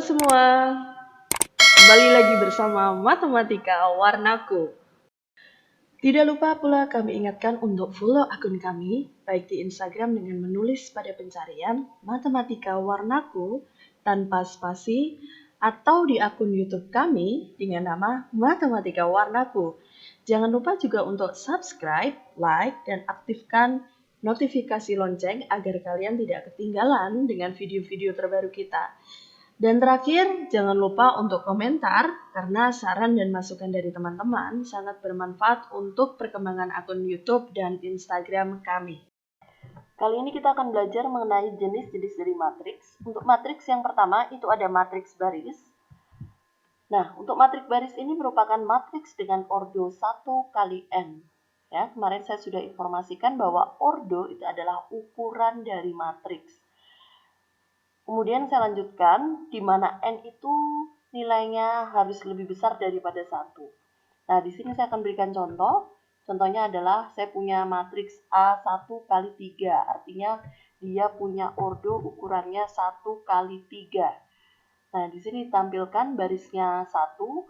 semua, kembali lagi bersama Matematika Warnaku. Tidak lupa pula kami ingatkan untuk follow akun kami, baik di Instagram dengan menulis pada pencarian Matematika Warnaku tanpa spasi, atau di akun YouTube kami dengan nama Matematika Warnaku. Jangan lupa juga untuk subscribe, like, dan aktifkan notifikasi lonceng agar kalian tidak ketinggalan dengan video-video terbaru kita. Dan terakhir, jangan lupa untuk komentar karena saran dan masukan dari teman-teman sangat bermanfaat untuk perkembangan akun YouTube dan Instagram kami. Kali ini kita akan belajar mengenai jenis-jenis dari matriks. Untuk matriks yang pertama itu ada matriks baris. Nah, untuk matriks baris ini merupakan matriks dengan ordo 1 kali n. Ya, kemarin saya sudah informasikan bahwa ordo itu adalah ukuran dari matriks. Kemudian saya lanjutkan, di mana n itu nilainya harus lebih besar daripada 1. Nah, di sini saya akan berikan contoh. Contohnya adalah saya punya matriks A1 kali 3. Artinya dia punya ordo ukurannya 1 kali 3. Nah, di sini ditampilkan barisnya 1,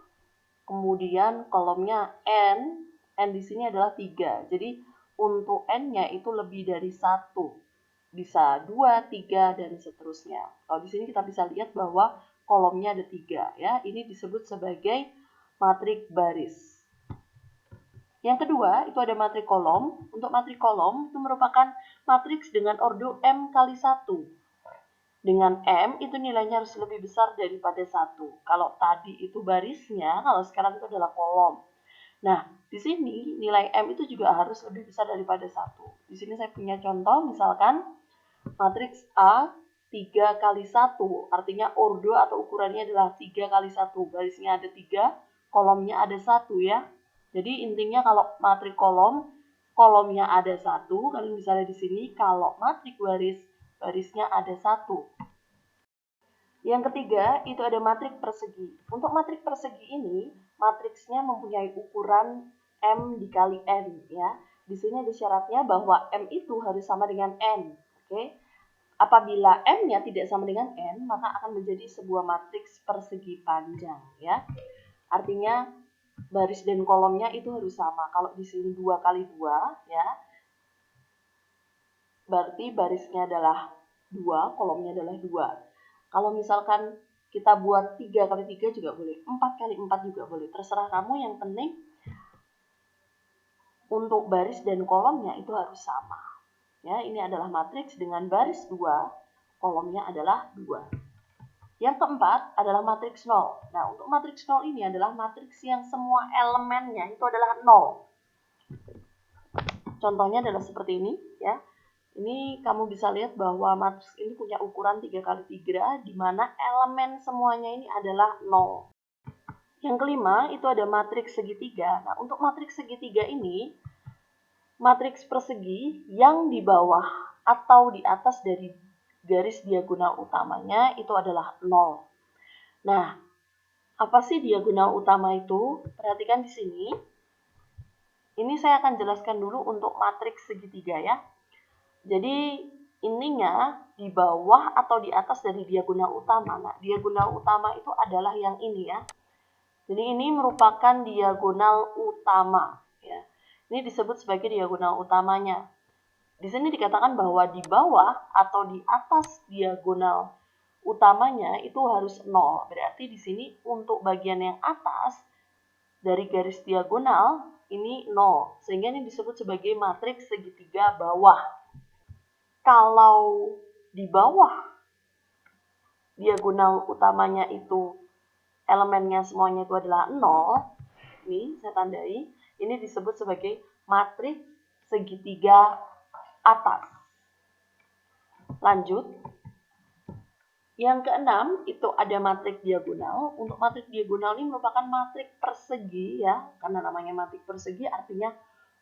kemudian kolomnya n. N di sini adalah 3. Jadi untuk n-nya itu lebih dari 1. Bisa 2, 3, dan seterusnya. Kalau di sini kita bisa lihat bahwa kolomnya ada 3. Ya. Ini disebut sebagai matriks baris. Yang kedua, itu ada matriks kolom. Untuk matriks kolom, itu merupakan matriks dengan ordo m kali 1. Dengan m, itu nilainya harus lebih besar daripada 1. Kalau tadi itu barisnya, kalau sekarang itu adalah kolom. Nah, di sini nilai m itu juga harus lebih besar daripada 1. Di sini saya punya contoh, misalkan matriks A 3 kali 1, artinya ordo atau ukurannya adalah 3 kali 1. Barisnya ada 3, kolomnya ada 1 ya. Jadi intinya kalau matriks kolom, kolomnya ada 1. Kalian bisa lihat di sini, kalau matriks baris, barisnya ada 1. Yang ketiga, itu ada matriks persegi. Untuk matriks persegi ini, matriksnya mempunyai ukuran M dikali N ya. Di sini ada syaratnya bahwa M itu harus sama dengan N. Oke. Apabila M-nya tidak sama dengan N, maka akan menjadi sebuah matriks persegi panjang ya. Artinya baris dan kolomnya itu harus sama. Kalau di sini 2 kali 2 ya. Berarti barisnya adalah 2, kolomnya adalah 2. Kalau misalkan kita buat 3 kali 3 juga boleh, 4 kali 4 juga boleh. Terserah kamu, yang penting untuk baris dan kolomnya itu harus sama. Ya, ini adalah matriks dengan baris 2, kolomnya adalah 2. Yang keempat adalah matriks 0. Nah, untuk matriks 0 ini adalah matriks yang semua elemennya itu adalah 0. Contohnya adalah seperti ini ya. Ini kamu bisa lihat bahwa matriks ini punya ukuran 3 kali 3, di mana elemen semuanya ini adalah 0. Yang kelima, itu ada matriks segitiga. Nah, untuk matriks segitiga ini, matriks persegi yang di bawah atau di atas dari garis diagonal utamanya itu adalah 0. Nah, apa sih diagonal utama itu? Perhatikan di sini. Ini saya akan jelaskan dulu untuk matriks segitiga ya. Jadi ininya di bawah atau di atas dari diagonal utama. Nah, diagonal utama itu adalah yang ini ya. Jadi ini merupakan diagonal utama ya. Ini disebut sebagai diagonal utamanya. Di sini dikatakan bahwa di bawah atau di atas diagonal utamanya itu harus 0. Berarti di sini untuk bagian yang atas dari garis diagonal ini 0. Sehingga ini disebut sebagai matriks segitiga bawah. Kalau di bawah diagonal utamanya itu elemennya semuanya itu adalah 0, ini saya tandai, ini disebut sebagai matriks segitiga atas. Lanjut. Yang keenam, itu ada matriks diagonal. Untuk matriks diagonal ini merupakan matriks persegi ya, karena namanya matriks persegi artinya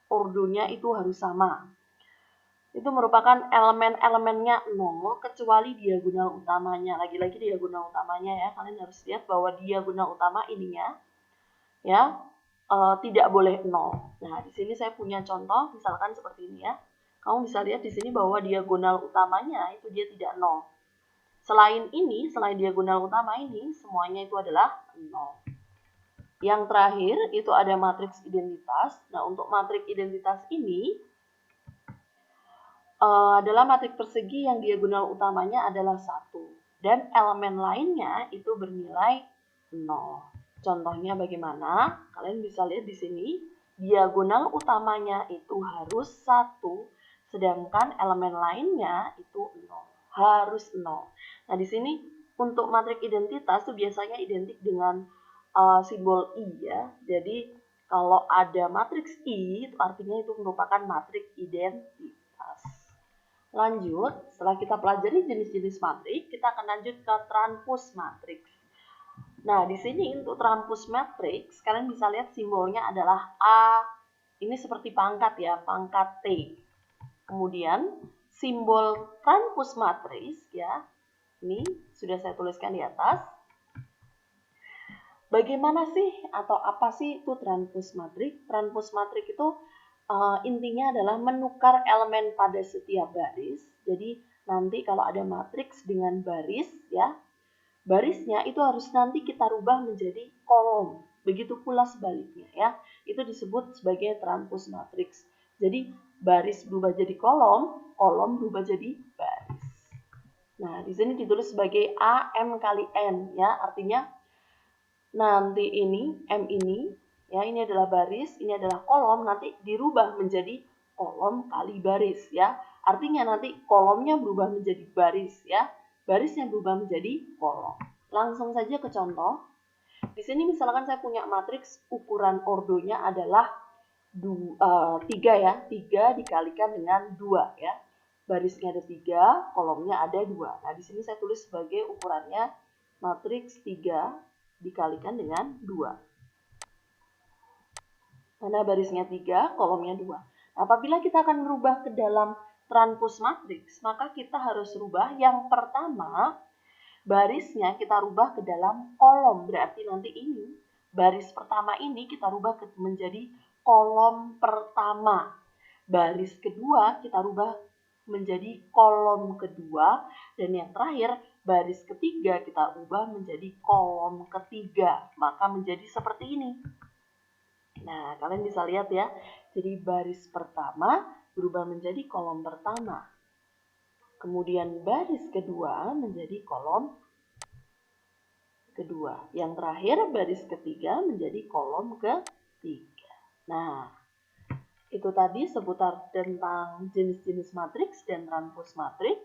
ordonya itu harus sama. Itu merupakan elemen-elemennya 0 kecuali diagonal utamanya. Lagi-lagi diagonal utamanya ya, kalian harus lihat bahwa diagonal utama ininya ya tidak boleh 0. Nah, di sini saya punya contoh misalkan seperti ini ya. Kamu bisa lihat di sini bahwa diagonal utamanya itu dia tidak 0. Selain ini, selain diagonal utama ini, semuanya itu adalah 0. Yang terakhir itu ada matriks identitas. Nah, untuk matriks identitas ini adalah matriks persegi yang diagonal utamanya adalah 1. Dan elemen lainnya itu bernilai 0. Contohnya bagaimana? Kalian bisa lihat di sini, diagonal utamanya itu harus 1, sedangkan elemen lainnya itu 0. Harus 0. Nah, di sini untuk matriks identitas itu biasanya identik dengan simbol I ya. Jadi, kalau ada matriks I, itu artinya itu merupakan matriks identitas. Lanjut, setelah kita pelajari jenis-jenis matriks, kita akan lanjut ke transpose matriks. Nah, di sini untuk transpose matriks, kalian bisa lihat simbolnya adalah A. Ini seperti pangkat ya, pangkat T. Kemudian, simbol transpose matriks ya, ini sudah saya tuliskan di atas. Bagaimana sih atau apa sih itu transpose matriks? Transpose matriks itu intinya adalah menukar elemen pada setiap baris. Jadi nanti kalau ada matriks dengan baris ya, barisnya itu harus nanti kita rubah menjadi kolom. Begitu pula sebaliknya ya. Itu disebut sebagai transpose matriks. Jadi baris berubah jadi kolom, kolom berubah jadi baris. Nah, di sini ditulis sebagai AM kali N ya, artinya nanti ini M ini ya, ini adalah baris, ini adalah kolom, nanti dirubah menjadi kolom kali baris ya. Artinya nanti kolomnya berubah menjadi baris ya, barisnya berubah menjadi kolom. Langsung saja ke contoh. Di sini misalkan saya punya matriks ukuran ordonya adalah 3 ya, 3 dikalikan dengan 2 ya. Barisnya ada 3, kolomnya ada 2. Nah, di sini saya tulis sebagai ukurannya matriks 3 dikalikan dengan 2. Mana barisnya 3, kolomnya 2. Apabila kita akan merubah ke dalam transpose matriks, maka kita harus rubah yang pertama, barisnya kita rubah ke dalam kolom. Berarti nanti ini, baris pertama ini kita rubah menjadi kolom pertama. Baris kedua kita rubah menjadi kolom kedua. Dan yang terakhir, baris ketiga kita ubah menjadi kolom ketiga. Maka menjadi seperti ini. Nah, kalian bisa lihat ya. Jadi baris pertama berubah menjadi kolom pertama. Kemudian baris kedua menjadi kolom kedua. Yang terakhir baris ketiga menjadi kolom ketiga. Nah, itu tadi seputar tentang jenis-jenis matriks dan transpose matriks.